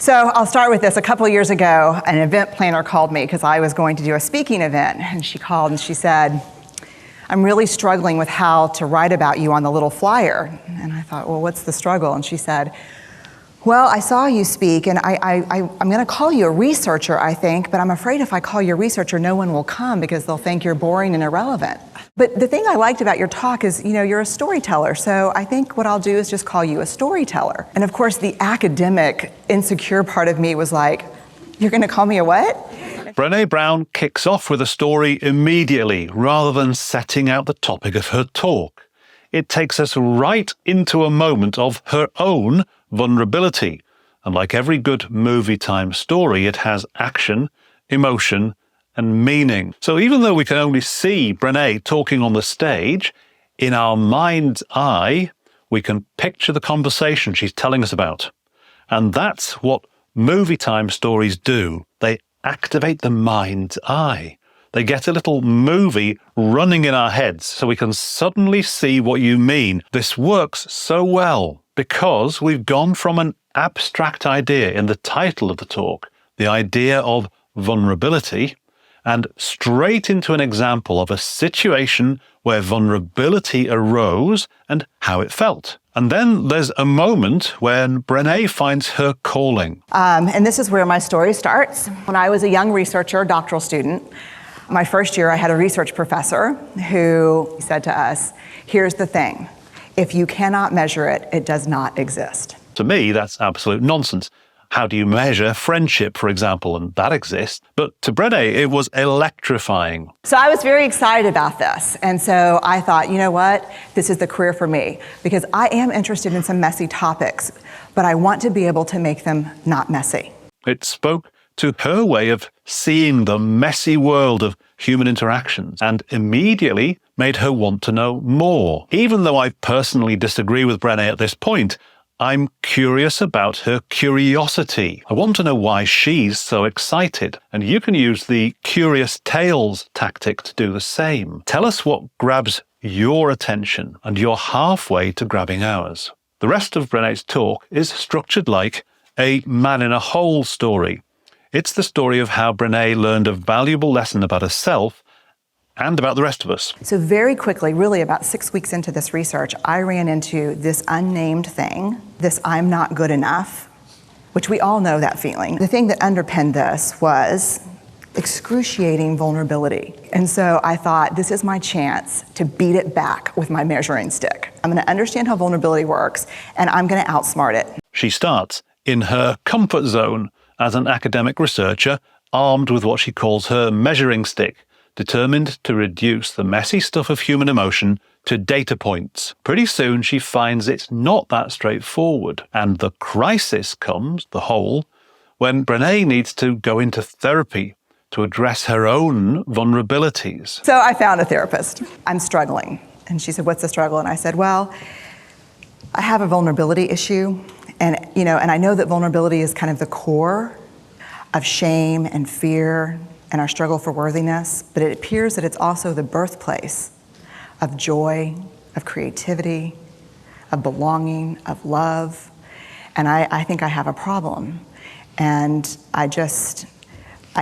So I'll start with this. A couple of years ago, an event planner called me because I was going to do a speaking event. And she called and she said, I'm really struggling with how to write about you on the little flyer. And I thought, well, what's the struggle? And she said, well, I saw you speak, and I'm going to call you a researcher, I think, but I'm afraid if I call you a researcher, no one will come because they'll think you're boring and irrelevant. But the thing I liked about your talk is, you're a storyteller, so I think what I'll do is just call you a storyteller. And of course, the academic, insecure part of me was like, you're going to call me a what? Brené Brown kicks off with a story immediately, rather than setting out the topic of her talk. It takes us right into a moment of her own vulnerability. And like every good movie time story, it has action, emotion, and meaning. So even though we can only see Brené talking on the stage, in our mind's eye, we can picture the conversation she's telling us about. And that's what movie time stories do. They activate the mind's eye. They get a little movie running in our heads so we can suddenly see what you mean. This works so well because we've gone from an abstract idea in the title of the talk, the idea of vulnerability, and straight into an example of a situation where vulnerability arose and how it felt. And then there's a moment when Brené finds her calling. And this is where my story starts. When I was a young researcher, doctoral student, my first year I had a research professor who said to us, here's the thing, if you cannot measure it, it does not exist. To me, that's absolute nonsense. How do you measure friendship, for example? And that exists. But to Brené, it was electrifying. So I was very excited about this. And so I thought, you know what? This is the career for me because I am interested in some messy topics, but I want to be able to make them not messy. It spoke to her way of seeing the messy world of human interactions and immediately made her want to know more. Even though I personally disagree with Brené at this point, I'm curious about her curiosity. I want to know why she's so excited. And you can use the curious tales tactic to do the same. Tell us what grabs your attention, and you're halfway to grabbing ours. The rest of Brené's talk is structured like a man in a hole story. It's the story of how Brené learned a valuable lesson about herself and about the rest of us. So very quickly, really about 6 weeks into this research, I ran into this unnamed thing, this I'm not good enough, which we all know that feeling. The thing that underpinned this was excruciating vulnerability. And so I thought, this is my chance to beat it back with my measuring stick. I'm going to understand how vulnerability works, and I'm going to outsmart it. She starts in her comfort zone as an academic researcher, armed with what she calls her measuring stick, determined to reduce the messy stuff of human emotion to data points. Pretty soon she finds it's not that straightforward, and the crisis comes, the hole, when Brené needs to go into therapy to address her own vulnerabilities. So I found a therapist. I'm struggling. And she said, what's the struggle? And I said, well, I have a vulnerability issue. And I know that vulnerability is kind of the core of shame and fear and our struggle for worthiness, but it appears that it's also the birthplace of joy, of creativity, of belonging, of love. And I think I have a problem. And I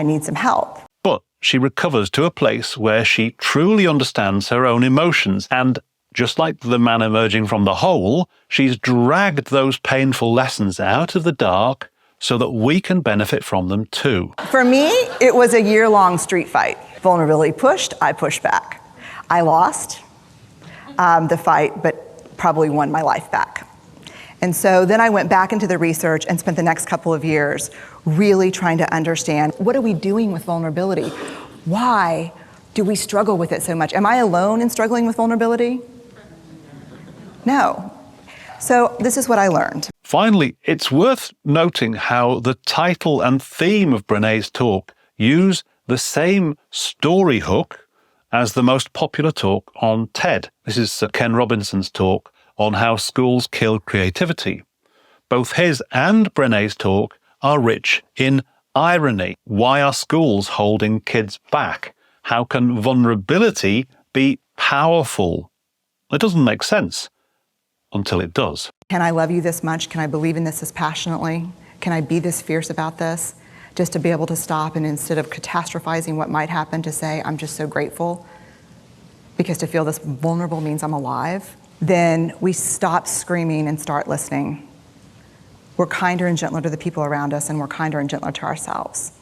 need some help. But she recovers to a place where she truly understands her own emotions, and just like the man emerging from the hole, she's dragged those painful lessons out of the dark so that we can benefit from them too. For me, it was a year-long street fight. Vulnerability pushed, I pushed back. I lost the fight, but probably won my life back. And so then I went back into the research and spent the next couple of years really trying to understand, what are we doing with vulnerability? Why do we struggle with it so much? Am I alone in struggling with vulnerability? No. So this is what I learned. Finally, it's worth noting how the title and theme of Brené's talk use the same story hook as the most popular talk on TED. This is Sir Ken Robinson's talk on how schools kill creativity. Both his and Brené's talk are rich in irony. Why are schools holding kids back? How can vulnerability be powerful? It doesn't make sense until it does. Can I love you this much? Can I believe in this as passionately? Can I be this fierce about this? Just to be able to stop and instead of catastrophizing what might happen, to say, I'm just so grateful, because to feel this vulnerable means I'm alive. Then we stop screaming and start listening. We're kinder and gentler to the people around us, and we're kinder and gentler to ourselves.